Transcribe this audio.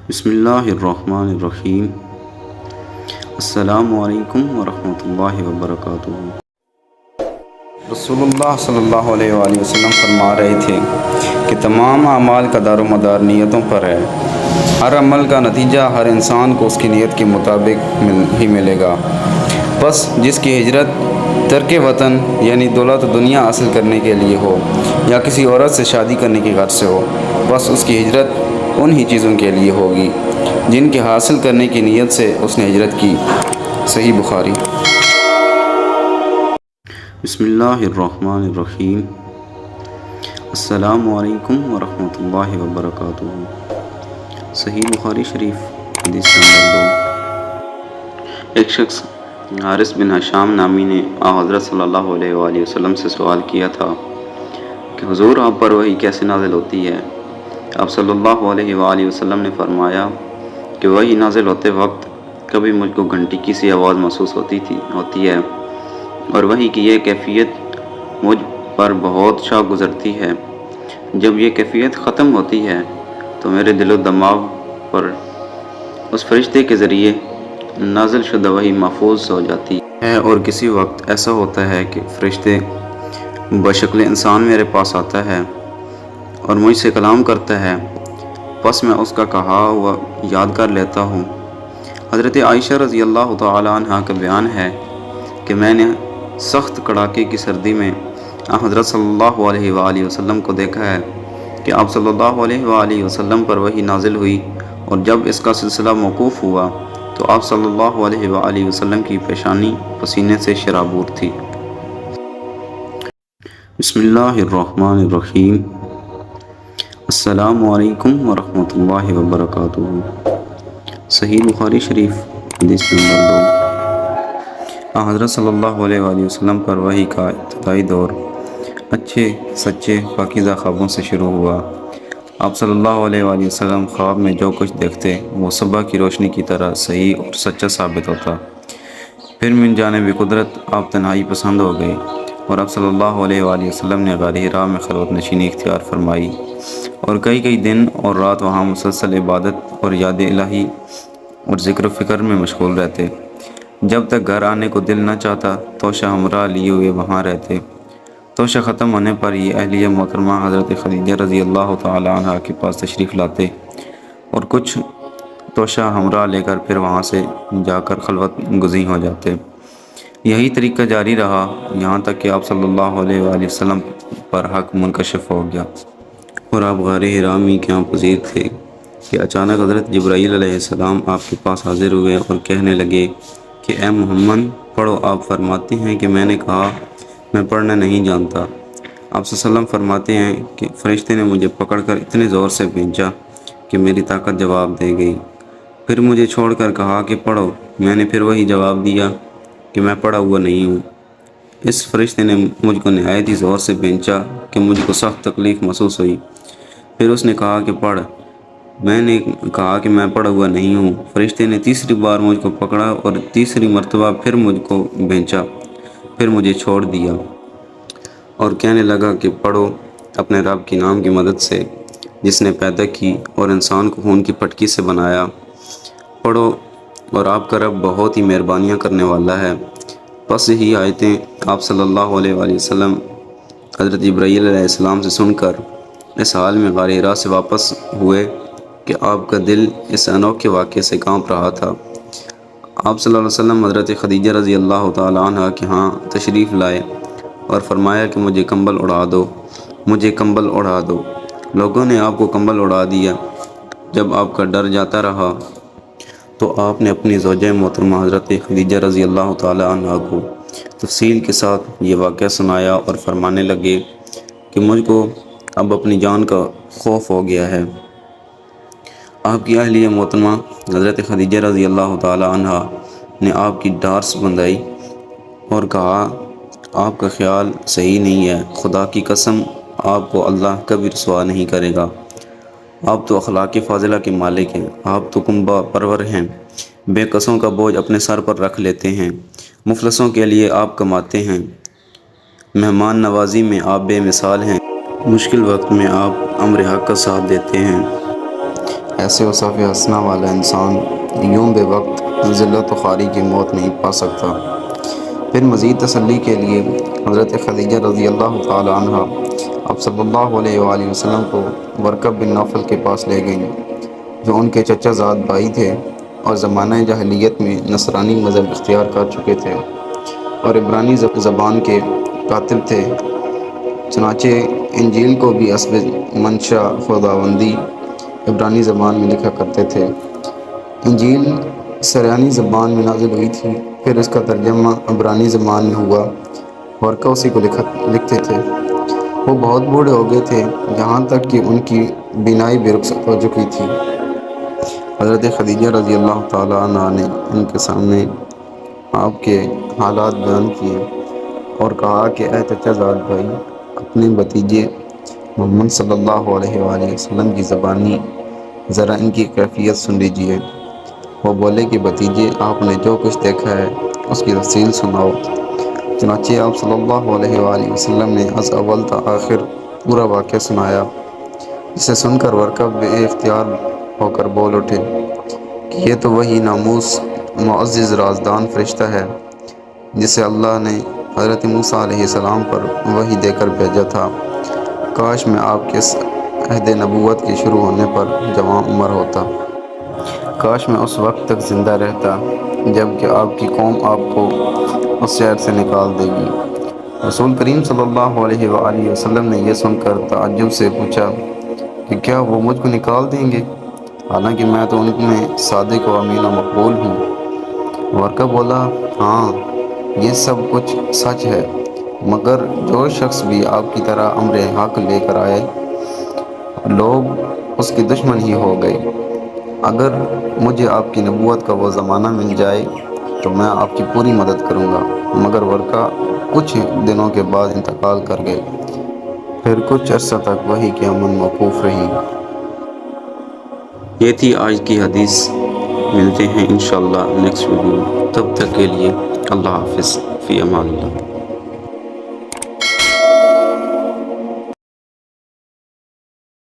بسم اللہ الرحمن الرحیم۔ السلام علیکم ورحمۃ اللہ وبرکاتہ۔ رسول اللہ صلی اللہ علیہ وآلہ وسلم فرما رہے تھے کہ تمام اعمال کا دار و مدار نیتوں پر ہے۔ ہر عمل کا نتیجہ ہر انسان کو اس کی نیت کے مطابق ہی ملے گا۔ بس جس کی ہجرت ترک وطن یعنی دولت و دنیا حاصل کرنے کے لیے ہو یا کسی عورت سے شادی کرنے کی غرض سے ہو، بس اس کی ہجرت انہی چیزوں کے لیے ہوگی جن کے حاصل کرنے کی نیت سے اس نے ہجرت کی۔ صحیح بخاری۔ بسم اللہ الرحمن الرحیم۔ السلام علیکم ورحمۃ اللہ وبرکاتہ۔ صحیح بخاری شریف، حدیث نمبر 2۔ ایک شخص حارث بن حشام نامی نے حضرت صلی اللہ علیہ وآلہ وسلم سے سوال کیا تھا کہ حضور، آپ پر وحی کیسے نازل ہوتی ہے؟ آپ صلی اللہ علیہ وآلہ وسلم نے فرمایا کہ وحی نازل ہوتے وقت کبھی مجھ کو گھنٹی کی سی آواز محسوس ہوتی ہے، اور وحی کی یہ کیفیت مجھ پر بہت شوق گزرتی ہے۔ جب یہ کیفیت ختم ہوتی ہے تو میرے دل و دماغ پر اس فرشتے کے ذریعے نازل شدہ وحی محفوظ ہو جاتی ہے، اور کسی وقت ایسا ہوتا ہے کہ فرشتے بشکل انسان میرے پاس آتا ہے اور مجھ سے کلام کرتا ہے، پس میں اس کا کہا ہوا یاد کر لیتا ہوں۔ حضرت عائشہ رضی اللہ تعالی عنہ کا بیان ہے کہ میں نے سخت کڑاکے کی سردی میں حضرت صلی اللہ علیہ وآلہ وسلم کو دیکھا ہے کہ آپ صلی اللہ علیہ وآلہ وسلم پر وحی نازل ہوئی، اور جب اس کا سلسلہ موقوف ہوا تو آپ صلی اللہ علیہ وآلہ وسلم کی پیشانی پسینے سے شرابور تھی۔ بسم اللہ الرحمن الرحیم۔ السلام علیکم ورحمۃ اللہ وبرکاتہ۔ صحیح بخاری شریف، حدیث نمبر 2۔ حضرت صلی اللہ علیہ وآلہ وسلم پر وحی کا ابتدائی دور اچھے سچے پاکیزہ خوابوں سے شروع ہوا۔ آپ صلی اللہ علیہ وآلہ وسلم خواب میں جو کچھ دیکھتے وہ صبح کی روشنی کی طرح صحیح اور سچا ثابت ہوتا۔ پھر من جانب قدرت آپ تنہائی پسند ہو گئے، اور آپ صلی اللہ علیہ وآلہ وسلم نے غار حرا میں خلوت نشینی اختیار فرمائی، اور کئی دن اور رات وہاں مسلسل عبادت اور یاد الہی اور ذکر و فکر میں مشغول رہتے۔ جب تک گھر آنے کو دل نہ چاہتا توشہ ہمراہ لیے ہوئے وہاں رہتے۔ توشہ ختم ہونے پر یہ اہلیہ محترمہ حضرت خدیجہ رضی اللہ تعالی عنہ کے پاس تشریف لاتے اور کچھ توشہ ہمراہ لے کر پھر وہاں سے جا کر خلوت گزین ہو جاتے۔ یہی طریقہ جاری رہا یہاں تک کہ آپ صلی اللہ علیہ وآلہ وسلم پر حق منکشف ہو گیا، اور آپ غار حرا کے یہاں پذیر تھے کہ اچانک حضرت جبرائیل علیہ السلام آپ کے پاس حاضر ہوئے اور کہنے لگے کہ اے محمد پڑھو۔ آپ فرماتے ہیں کہ میں نے کہا میں پڑھنا نہیں جانتا۔ آپ صلی اللہ علیہ وسلم فرماتے ہیں کہ فرشتے نے مجھے پکڑ کر اتنے زور سے بھینچا کہ میری طاقت جواب دے گئی، پھر مجھے چھوڑ کر کہا کہ پڑھو۔ میں نے پھر وہی جواب دیا کہ میں پڑھا ہوا نہیں ہوں۔ اس فرشتے نے مجھ کو نہایت ہی زور سے بھینچا کہ مجھ کو سخت تکلیف محسوس ہوئی، پھر اس نے کہا کہ پڑھ۔ میں نے کہا کہ میں پڑھا ہوا نہیں ہوں۔ فرشتے نے تیسری بار مجھ کو پکڑا اور تیسری مرتبہ پھر مجھ کو بھینچا، پھر مجھے چھوڑ دیا اور کہنے لگا کہ پڑھو اپنے رب کے نام کی مدد سے جس نے پیدا کی اور انسان کو خون کی پٹکی سے بنایا۔ پڑھو، اور آپ کا رب بہت ہی مہربانیاں کرنے والا ہے۔ پس ہی آیتیں آپ صلی اللہ علیہ وآلہ وسلم حضرت جبرائیل علیہ السلام سے سن کر اس حال میں غار حرا سے واپس ہوئے کہ آپ کا دل اس انوکھے واقعے سے کانپ رہا تھا۔ آپ صلی اللہ علیہ وسلم حضرت خدیجہ رضی اللہ تعالی عنہ کے ہاں تشریف لائے اور فرمایا کہ مجھے کمبل اڑا دو، مجھے کمبل اڑا دو۔ لوگوں نے آپ کو کمبل اڑا دیا۔ جب آپ کا ڈر جاتا رہا تو آپ نے اپنی زوجہ محترمہ حضرت خدیجہ رضی اللہ تعالی عنہ کو تفصیل کے ساتھ یہ واقعہ سنایا اور فرمانے لگے کہ مجھ کو اب اپنی جان کا خوف ہو گیا ہے۔ آپ کی اہلیہ محترمہ حضرت خدیجہ رضی اللہ تعالی عنہ نے آپ کی ڈارس بندھائی اور کہا آپ کا خیال صحیح نہیں ہے، خدا کی قسم آپ کو اللہ کبھی رسوا نہیں کرے گا۔ آپ تو اخلاق فاضلہ کے مالک ہیں، آپ تو کنبہ پرور ہیں، بے کسوں کا بوجھ اپنے سر پر رکھ لیتے ہیں، مفلسوں کے لیے آپ کماتے ہیں، مہمان نوازی میں آپ بے مثال ہیں، مشکل وقت میں آپ امر حق کا ساتھ دیتے ہیں۔ ایسے وصف حسنہ والا انسان یوں بے وقت ذلت و خواری کی موت نہیں پا سکتا۔ پھر مزید تسلی کے لیے حضرت خدیجہ رضی اللہ تعالی عنہ آپ صلی اللہ علیہ وآلہ وسلم کو ورقہ بن نوفل کے پاس لے گئیں، جو ان کے چچا زاد بھائی تھے اور زمانہ جاہلیت میں نصرانی مذہب اختیار کر چکے تھے اور عبرانی زبان کے کاتب تھے۔ چنانچہ انجیل کو بھی حسب منشا خداوندی عبرانی زبان میں لکھا کرتے تھے۔ انجیل سریانی زبان میں نازل ہوئی تھی، پھر اس کا ترجمہ عبرانی زبان میں ہوا۔ ورقہ اسی کو لکھتے تھے۔ وہ بہت بوڑھے ہو گئے تھے، یہاں تک کہ ان کی بینائی بھی رخصت ہو چکی تھی۔ حضرت خدیجہ رضی اللہ تعالیٰ عنہ نے ان کے سامنے آپ کے حالات بیان کیے اور کہا کہ اے چچا زاد بھائی، اپنے بھتیجے محمد صلی اللہ علیہ وآلہ وسلم کی زبانی ذرا ان کی کیفیت سن لیجئے۔ وہ بولے کہ بھتیجے، آپ نے جو کچھ دیکھا ہے اس کی تفصیل سناؤ۔ چنانچہ آپ صلی اللہ علیہ وآلہ وسلم نے از اول تا آخر پورا واقعہ سنایا، جسے سن کر ورقہ بے اختیار ہو کر بول اٹھے کہ یہ تو وہی ناموس معزز رازدان فرشتہ ہے جسے اللہ نے حضرت موسیٰ علیہ السلام پر وحی دے کر بھیجا تھا۔ کاش میں آپ کے عہد نبوت کے شروع ہونے پر جوان عمر ہوتا۔ کاش میں اس وقت تک زندہ رہتا جب کہ آپ کی قوم آپ کو اس شہر سے نکال دے گی۔ رسول کریم صلی اللہ علیہ وآلہ وسلم نے یہ سن کر تعجب سے پوچھا کہ کیا وہ مجھ کو نکال دیں گے، حالانکہ میں تو ان میں صادق و امین و مقبول ہوں؟ ورقہ بولا، ہاں یہ سب کچھ سچ ہے، مگر جو شخص بھی آپ کی طرح امر حق لے کر آئے لوگ اس کے دشمن ہی ہو گئے۔ اگر مجھے آپ کی نبوت کا وہ زمانہ مل جائے تو میں آپ کی پوری مدد کروں گا، مگر ورقہ کچھ دنوں کے بعد انتقال کر گئے۔ پھر کچھ عرصہ تک وحی کی امن موقوف رہی۔ یہ تھی آج کی حدیث۔ ملتے ہیں انشاءاللہ نیکسٹ ویڈیو، تب تک کے لیے اللہ حافظ، فی امان اللہ۔